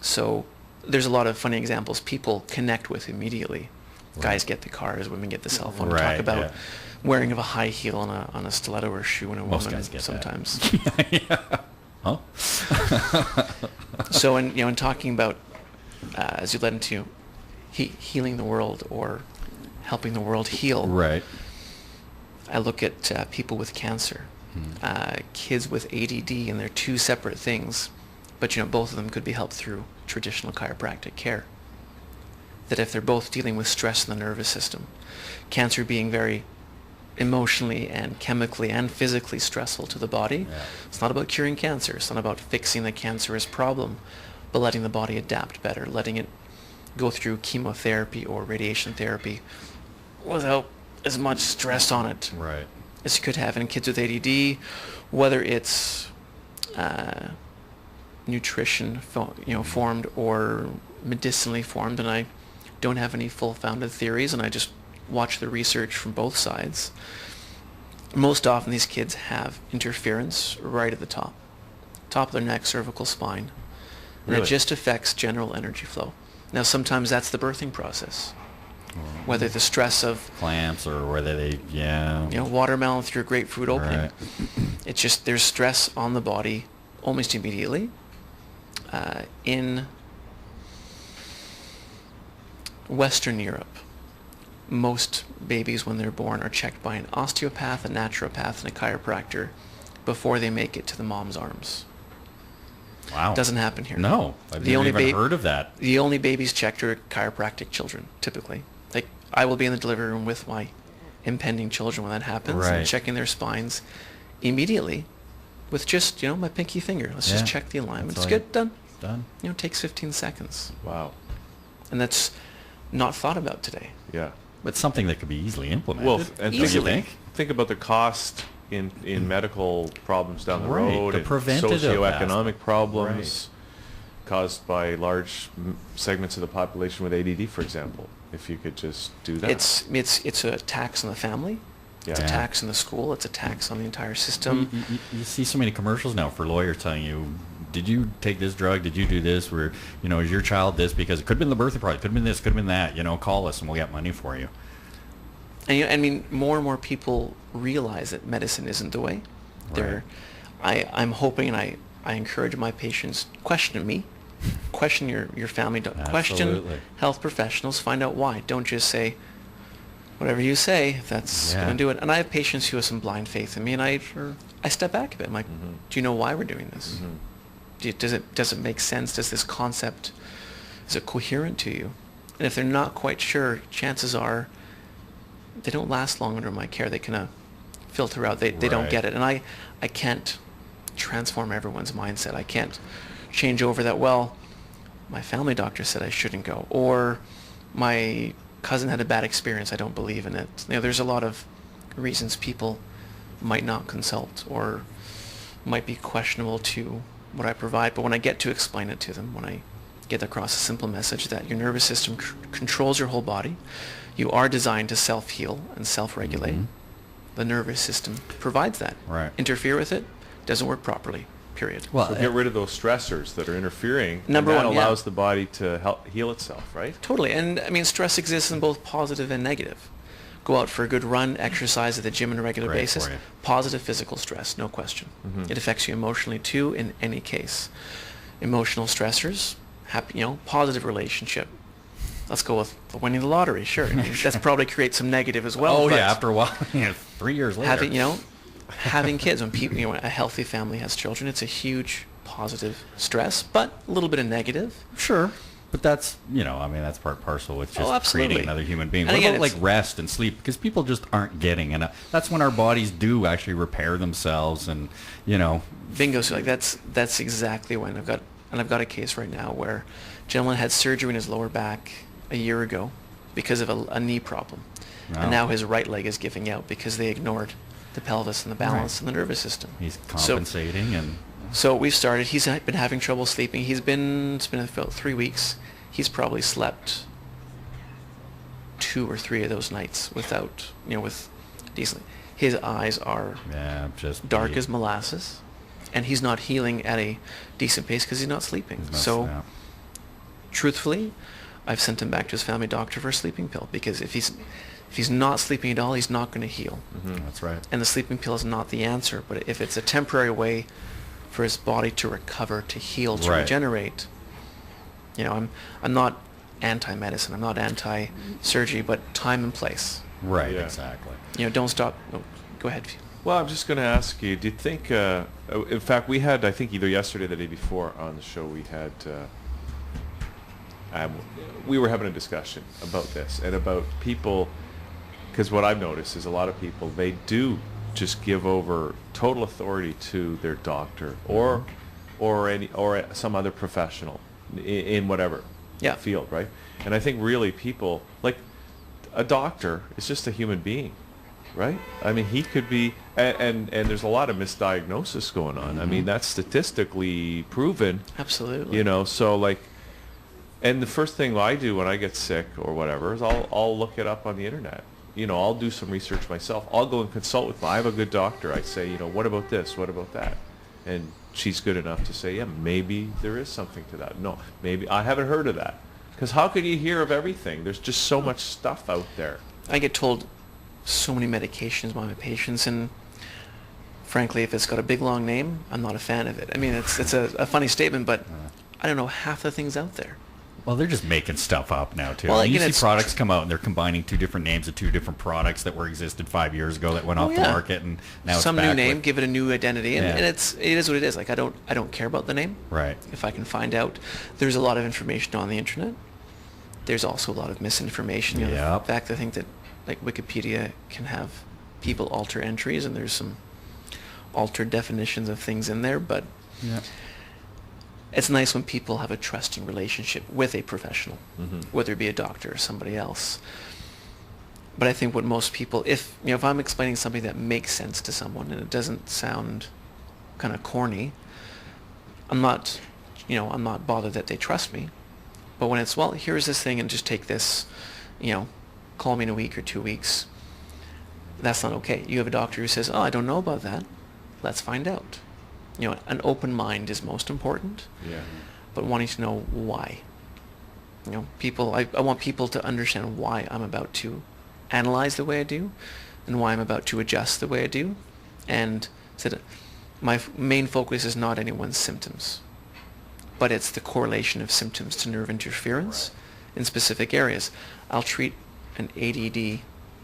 So there's a lot of funny examples people connect with immediately. Right. Guys get the cars, women get the cell phone. Right, Talk about yeah. wearing of a high heel on a stiletto or shoe in a Most woman guys get sometimes. that. Yeah. Huh? So in talking about as you led into healing the world or helping the world heal, Right. I look at people with cancer, kids with ADD, and they're two separate things, but both of them could be helped through traditional chiropractic care. That if they're both dealing with stress in the nervous system, cancer being very emotionally and chemically and physically stressful to the body, it's not about curing cancer, it's not about fixing the cancerous problem, but letting the body adapt better, letting it go through chemotherapy or radiation therapy without as much stress on it Right. as you could have in kids with ADD, whether it's nutrition formed or medicinally formed. And I don't have any full-founded theories, and I just watch the research from both sides. Most often these kids have interference right at the top of their neck, cervical spine, and Really? it just affects general energy flow. Now sometimes that's the birthing process, whether the stress of Clamps or whether they, watermelon through a grapefruit opening. Right. It's just there's stress on the body almost immediately. In Western Europe, most babies when they're born are checked by an osteopath, a naturopath, and a chiropractor before they make it to the mom's arms. Wow. Doesn't happen here. No, I've never even heard of that. The only babies checked are chiropractic children, typically. Like, I will be in the delivery room with my impending children when that happens, Right. and checking their spines immediately with just, my pinky finger. Let's just Yeah. check the alignment. That's It's all good, done. Done. It takes 15 seconds. Wow. And that's not thought about today. Yeah. But something that could be easily implemented. Well, and Easily. think about the cost in medical problems down the Right, road, the and preventative socioeconomic aspect. problems caused by large segments of the population with ADD, for example. If you could just do that. It's a tax on the family. It's a Yeah. tax on the school. It's a tax on the entire system. You see so many commercials now for lawyers telling you, did you take this drug? Did you do this? Where, is your child this? Because it could have been the birthing product, could have been this, could have been that. Call us and we'll get money for you. And I mean, more and more people realize that medicine isn't the way. I'm hoping, and I encourage my patients, question me, question your family, question Absolutely. health professionals, find out why. Don't just say, whatever you say, that's Yeah. going to do it. And I have patients who have some blind faith in me, and I step back a bit. I'm like, do you know why we're doing this? Does it make sense? Does this concept, is it coherent to you? And if they're not quite sure, chances are they don't last long under my care. They kind of filter out. They don't Right. get it. And I can't transform everyone's mindset. I can't change over that, well, my family doctor said I shouldn't go, or my cousin had a bad experience, I don't believe in it. There's a lot of reasons people might not consult or might be questionable to what I provide. But when I get to explain it to them, when I get across a simple message that your nervous system controls your whole body, you are designed to self-heal and self-regulate. The nervous system provides that. Right. Interfere with it, doesn't work properly, period. Well, So get rid of those stressors that are interfering, Number and that one, yeah. allows the body to help heal itself, right? Totally. And I mean, stress exists in both positive and negative. Go out for a good run, exercise at the gym on a regular Great basis. for you. Positive physical stress, no question. It affects you emotionally too in any case. Emotional stressors, happy, positive relationship. Let's go with winning the lottery, sure. That's probably creates some negative as well. Oh, but yeah, after a while, 3 years later. having kids, when people, a healthy family has children, it's a huge positive stress, but a little bit of negative. Sure. But that's, that's part and parcel with just absolutely. creating another human being. And What again, about it's- like rest and sleep? Because people just aren't getting enough. That's when our bodies do actually repair themselves and, Bingo. So that's exactly when I've got a case right now where a gentleman had surgery in his lower back a year ago because of a knee problem. Wow. And now his right leg is giving out because they ignored the pelvis and the balance and the nervous system. he's compensating So we've started. He's been having trouble sleeping. It's been about 3 weeks. He's probably slept 2 or 3 of those nights without, with decently. His eyes are just dark as molasses, and he's not healing at a decent pace because he's not sleeping. truthfully, I've sent him back to his family doctor for a sleeping pill, because if he's not sleeping at all, he's not going to heal. That's right. And the sleeping pill is not the answer. But if it's a temporary way for his body to recover, to heal, to Right. regenerate, I'm not anti-medicine. I'm not anti-surgery, but time and place. Right, Yeah. exactly. Don't stop. No, go ahead. Well, I'm just going to ask you, do you think, in fact, we had, I think either yesterday or the day before on the show, we were having a discussion about this and about people, because what I've noticed is a lot of people, they do just give over total authority to their doctor or some other professional in whatever Yeah. field, right? And I think really people, like a doctor is just a human being, right? I mean, he could be, and there's a lot of misdiagnosis going on. I mean, that's statistically proven. Absolutely. So like, and the first thing I do when I get sick or whatever is I'll look it up on the internet. I'll do some research myself. I'll go and consult with I have a good doctor. I say, what about this? What about that? And she's good enough to say, yeah, maybe there is something to that. No, maybe I haven't heard of that. Because how can you hear of everything? There's just so much stuff out there. I get told so many medications by my patients, and frankly, if it's got a big long name, I'm not a fan of it. I mean, it's a funny statement, but I don't know half the things out there. Well, they're just making stuff up now too. Well, You again, see it's products come out and they're combining two different names of two different products that existed 5 years ago that went off the yeah. market, and now Some it's new back name, with- give it a new identity, and, Yeah. and it is what it is. Like I don't care about the name. Right. If I can find out, there's a lot of information on the internet. There's also a lot of misinformation. The Yep. fact I think that like Wikipedia can have people alter entries, and there's some altered definitions of things in there, but Yeah. it's nice when people have a trusting relationship with a professional, whether it be a doctor or somebody else. But I think what most people, if I'm explaining something that makes sense to someone and it doesn't sound kind of corny, I'm not bothered that they trust me. But when it's, well, here's this thing and just take this, call me in a week or 2 weeks, that's not okay. You have a doctor who says, oh, I don't know about that. Let's find out. An open mind is most important. Yeah. But wanting to know why. I want people to understand why I'm about to analyze the way I do and why I'm about to adjust the way I do. And said my main focus is not anyone's symptoms, but it's the correlation of symptoms to nerve interference in specific areas. I'll treat an ADD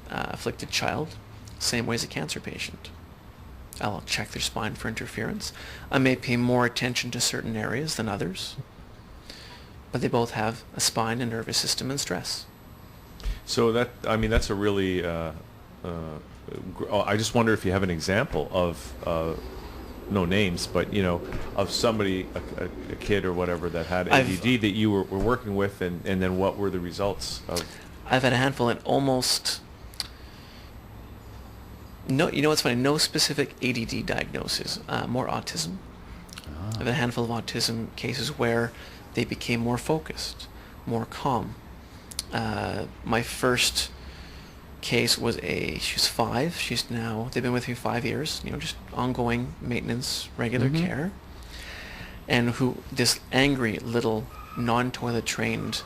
afflicted child same way as a cancer patient. I'll check their spine for interference. I may pay more attention to certain areas than others, but they both have a spine, a nervous system, and stress. So that's a really, I just wonder if you have an example of, no names, but, of somebody, a kid or whatever that had ADD that you were working with, and then what were the results of? I've had a handful, and almost, no, what's funny, no specific ADD diagnosis, more autism. I've had a handful of autism cases where they became more focused, more calm. My first case was she's 5. They've been with me 5 years, just ongoing maintenance, regular care. And this angry little non-toilet trained,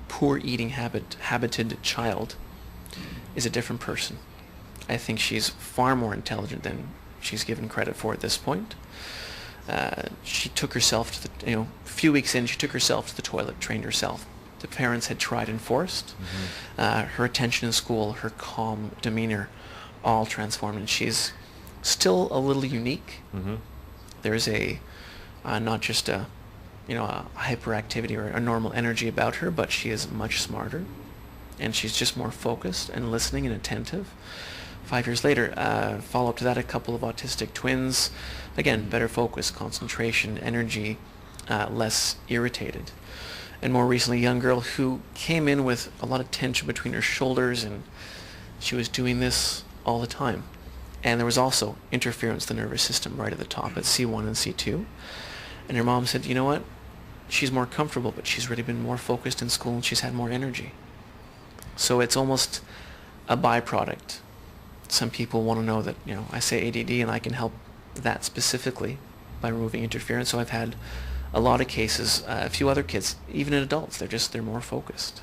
poor eating habited child is a different person. I think she's far more intelligent than she's given credit for at this point. She took herself to a few weeks in, she took herself to the toilet, trained herself. The parents had tried and forced. Her attention in school, her calm demeanor, all transformed, and she's still a little unique. There's not just a hyperactivity or a normal energy about her, but she is much smarter, and she's just more focused and listening and attentive. 5 years later, follow up to that, a couple of autistic twins. Again, better focus, concentration, energy, less irritated. And more recently, a young girl who came in with a lot of tension between her shoulders, and she was doing this all the time. And there was also interference in the nervous system right at the top at C1 and C2. And her mom said, you know what? She's more comfortable, but she's really been more focused in school and she's had more energy. So it's almost a byproduct. Some people want to know that, I say ADD and I can help that specifically by removing interference. So I've had a lot of cases, a few other kids, even in adults, they're more focused.